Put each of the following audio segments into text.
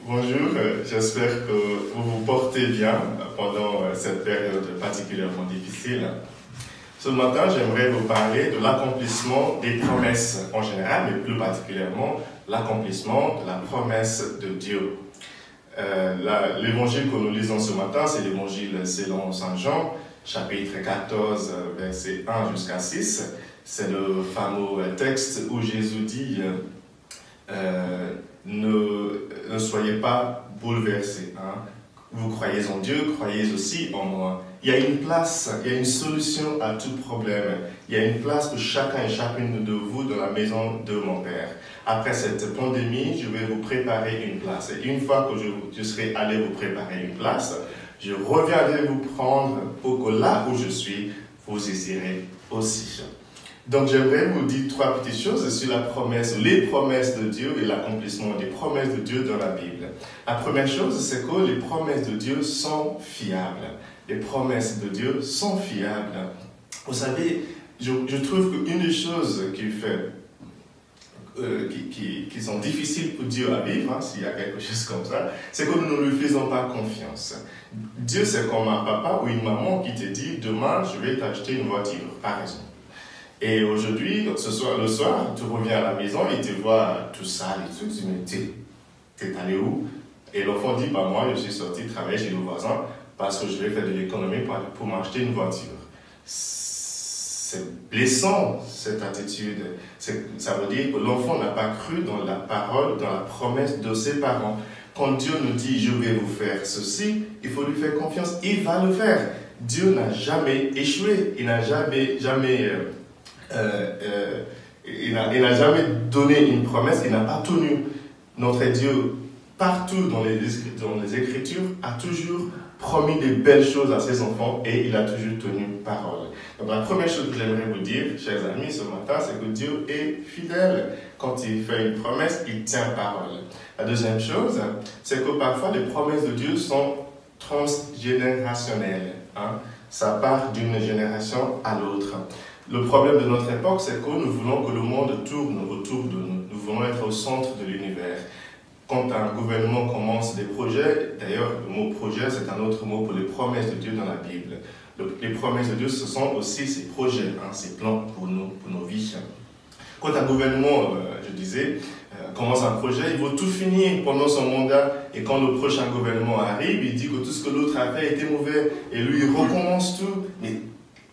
Bonjour, j'espère que vous vous portez bien pendant cette période particulièrement difficile. Ce matin, j'aimerais vous parler de l'accomplissement des promesses en général, mais plus particulièrement l'accomplissement de la promesse de Dieu. L'évangile que nous lisons ce matin, c'est l'évangile selon Saint Jean, chapitre 14, versets 1 jusqu'à 6. C'est le fameux texte où Jésus dit ne soyez pas bouleversés. Vous croyez en Dieu, croyez aussi en moi. Il y a une place, il y a une solution à tout problème. Il y a une place pour chacun et chacune de vous dans la maison de mon Père. Après cette pandémie, je vais vous préparer une place. Et une fois que je serai allé vous préparer une place, je reviendrai vous prendre pour que là où je suis, vous y irez aussi. Donc j'aimerais vous dire trois petites choses sur la promesse, les promesses de Dieu et l'accomplissement des promesses de Dieu dans la Bible. La première chose, c'est que les promesses de Dieu sont fiables. Les promesses de Dieu sont fiables. Vous savez, je trouve qu'une des choses qui sont difficiles pour Dieu à vivre, s'il y a quelque chose comme ça, c'est que nous ne lui faisons pas confiance. Dieu, c'est comme un papa ou une maman qui te dit « Demain, je vais t'acheter une voiture », par exemple. Et aujourd'hui, le soir, tu reviens à la maison et tu vois tout ça et tout, tu me dis, t'es allé où? Et l'enfant dit, bah moi, je suis sorti travailler chez le voisin parce que je vais faire de l'économie pour m'acheter une voiture. C'est blessant, cette attitude. Ça veut dire que l'enfant n'a pas cru dans la parole, dans la promesse de ses parents. Quand Dieu nous dit, je vais vous faire ceci, il faut lui faire confiance, il va le faire. Dieu n'a jamais échoué, il n'a jamais il n'a jamais donné une promesse, il n'a pas tenu. Notre Dieu, partout dans les Écritures, a toujours promis des belles choses à ses enfants et il a toujours tenu parole. Donc la première chose que j'aimerais vous dire, chers amis, ce matin, c'est que Dieu est fidèle. Quand il fait une promesse, il tient parole. La deuxième chose, c'est que parfois les promesses de Dieu sont transgénérationnelles. Ça part d'une génération à l'autre. Le problème de notre époque, c'est que nous voulons que le monde tourne autour de nous. Nous voulons être au centre de l'univers. Quand un gouvernement commence des projets, d'ailleurs, le mot projet, c'est un autre mot pour les promesses de Dieu dans la Bible. Les promesses de Dieu, ce sont aussi ses projets, ses plans pour nos vies. Quand un gouvernement, je disais, commence un projet, il veut tout finir pendant son mandat. Et quand le prochain gouvernement arrive, il dit que tout ce que l'autre a fait était mauvais. Et lui, il recommence tout. Mais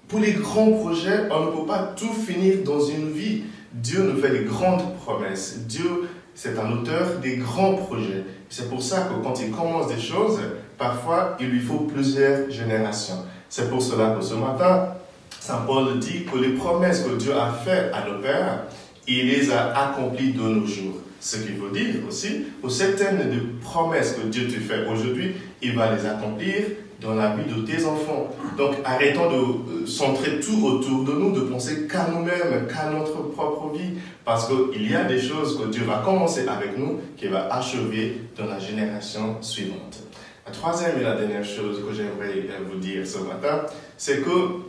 pour les grands projets, on ne peut pas tout finir dans une vie. Dieu nous fait des grandes promesses. Dieu, c'est un auteur des grands projets. C'est pour ça que quand il commence des choses, parfois, il lui faut plusieurs générations. C'est pour cela que ce matin, Saint Paul dit que les promesses que Dieu a faites à nos pères, il les a accomplies de nos jours. Ce qui veut dire aussi que certaines des promesses que Dieu te fait aujourd'hui, il va les accomplir dans la vie de tes enfants. Donc arrêtons de centrer tout autour de nous, de penser qu'à nous-mêmes, qu'à notre propre vie, parce qu'il y a des choses que Dieu va commencer avec nous, qu'il va achever dans la génération suivante. La troisième et la dernière chose que j'aimerais vous dire ce matin, c'est que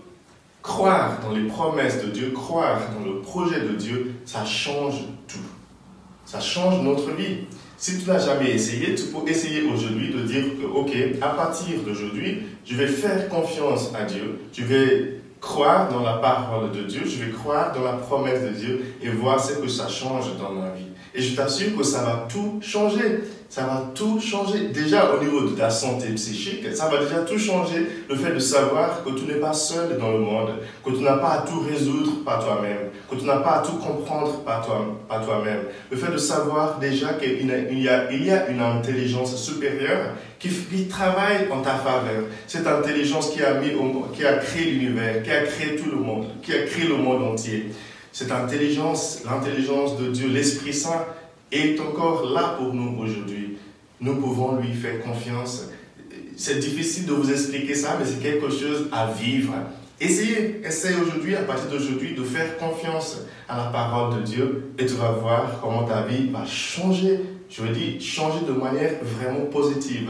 croire dans les promesses de Dieu, croire dans le projet de Dieu, ça change tout. Ça change notre vie. Si tu n'as jamais essayé, tu peux essayer aujourd'hui de dire que, ok, à partir d'aujourd'hui, je vais faire confiance à Dieu, je vais croire dans la parole de Dieu, je vais croire dans la promesse de Dieu et voir ce que ça change dans ma vie. Et je t'assure que ça va tout changer. Ça va tout changer. Déjà au niveau de ta santé psychique, ça va déjà tout changer. Le fait de savoir que tu n'es pas seul dans le monde, que tu n'as pas à tout résoudre par toi-même, que tu n'as pas à tout comprendre par toi-même. Le fait de savoir déjà qu'il y a une intelligence supérieure qui travaille en ta faveur. Cette intelligence qui a créé l'univers, qui a créé tout le monde, qui a créé le monde entier. Cette intelligence, l'intelligence de Dieu, l'Esprit Saint, est encore là pour nous aujourd'hui. Nous pouvons lui faire confiance. C'est difficile de vous expliquer ça, mais c'est quelque chose à vivre. Essaye aujourd'hui, à partir d'aujourd'hui, de faire confiance à la parole de Dieu et tu vas voir comment ta vie va changer. Je veux dire, changer de manière vraiment positive.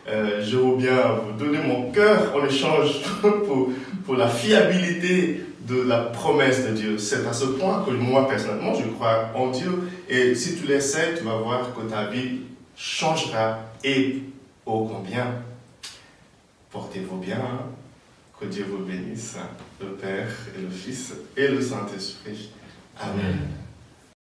Je veux bien vous donner mon cœur en échange pour la fiabilité de la promesse de Dieu. C'est à ce point que moi, personnellement, je crois en Dieu. Et si tu l'essaies, tu vas voir que ta vie changera et ô combien. Portez-vous bien, hein? Que Dieu vous bénisse, le Père et le Fils et le Saint-Esprit. Amen.